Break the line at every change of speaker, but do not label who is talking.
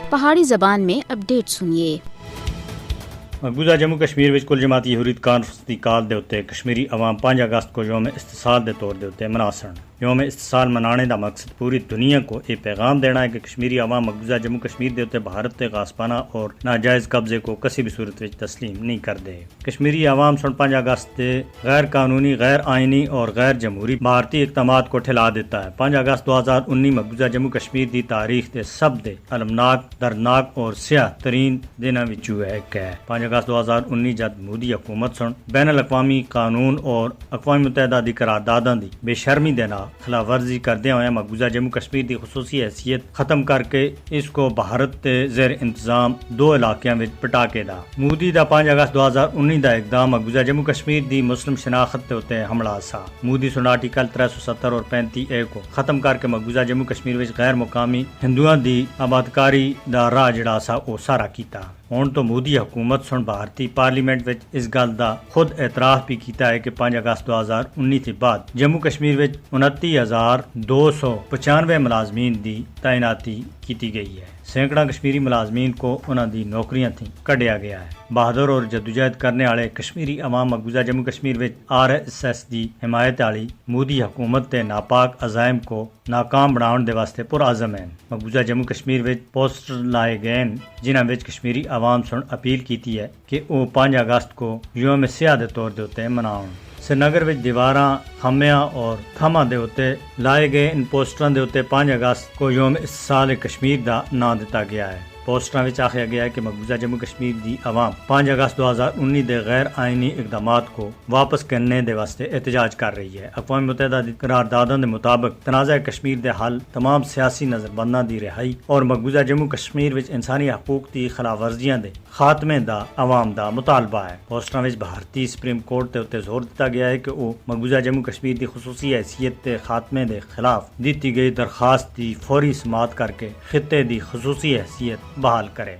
پہاڑی زبان میں اپڈیٹ سنیے۔
مقبوضہ جموں کشمیر وچ کل جماعتی حریت کانفرنس دی کال دے اتے کشمیری عوام 5 اگست کو یوم استحصال دے طور دے اتے مناسن۔ یوم استحصال منانے دا مقصد پوری دنیا کو یہ پیغام دینا ہے کہ کشمیری عوام مقبوضہ جموں کشمیر دے اتے بھارت تے غاصبانہ اور ناجائز قبضے کو کسی بھی صورت وچ تسلیم نہیں کر دے۔ کشمیری عوام 5 اگست دے غیر قانونی، غیر آئینی اور غیر جمہوری بھارتی اقدامات کو ٹھلا دیتا ہے۔ 5 اگست 2019 مقبوضہ جموں کشمیر دی تاریخ دے سب دے المناک، دردناک اور سیاہ ترین دنوں وچوں ایک ہے۔ 5 اگست 2019 جد مودی حکومت سن بین الاقوامی قانون اور اقوام متحدہ دی قرارداداں دی بے شرمی دے نال خلاف ورزی کردے ہوئے مقبوضہ جموں کشمیر دی خصوصی حیثیت ختم کر کے اس کو بھارت تے زیر انتظام 2 علاقیاں وچ پٹا کے دا۔ مودی دا 5 اگست 2019 دا اقدام مقبوضہ جموں کشمیر دی مسلم شناخت تے اتے حملہ سا۔ مودی سن آرٹیکل 370 اور 35A کو ختم کر کے مقبوضہ جموں کشمیر وچ غیر مقامی ہندوؤں دی آبادکاری دا راہ جڑا سا او سارا کیتا۔ ہن تو مودی حکومت سن بھارتی پارلیمنٹ وچ اس گل دا خود اعتراف بھی کیتا ہے کہ 5 اگست 2019 کے بعد جموں کشمیر وچ 29,295 ملازمین دی تعیناتی کیتی گئی ہے۔ سینکڑا کشمیری ملازمین کو انہاں دی نوکریاں تھی کڈیا گیا ہے۔ بہادر اور جدوجہد کرنے والے کشمیری عوام مقبوضہ جموں کشمیر وچ RSS دی حمایت والی مودی حکومت تے ناپاک عزائم کو ناکام بناؤن دے واسطے پرعزم ہیں۔ مقبوضہ جموں کشمیر وچ پوسٹر لائے گئے جنہاں وچ کشمیری عوام سن اپیل کیتی ہے کہ وہ 5 اگست کو یوم سیاہ دے طور دے اتے مناؤن۔ سری نگر وچ دیواراں، خمیاں اور تھماں دے اتے لائے گئے ان پوسٹراں دے اتے 5 اگست کو یوم استحصال کشمیر دا نام دتا گیا ہے۔ پوسٹراں وچ آکھیا گیا ہے کہ مقبوضہ جموں کشمیر دی عوام 5 اگست 2019 دے غیر آئینی اقدامات کو واپس کرنے دے واسطے احتجاج کر رہی ہے۔ اقوام متحدہ دی قراردادوں دے مطابق تنازع کشمیر دے حل، تمام سیاسی نظربنداں دی رہائی اور مقبوضہ جموں کشمیر وچ انسانی حقوق دی خلاف ورزیاں دے خاتمے دا عوام دا مطالبہ ہے۔ پوسٹراں وچ بھارتی سپریم کورٹ تے اتے زور دتا گیا ہے کہ وہ مقبوضہ جموں کشمیر دی خصوصی حیثیت تے خاتمے دے خلاف دتی گئی درخواست دی فوری سماعت کر کے خطے دی خصوصی حیثیت بحال کرے۔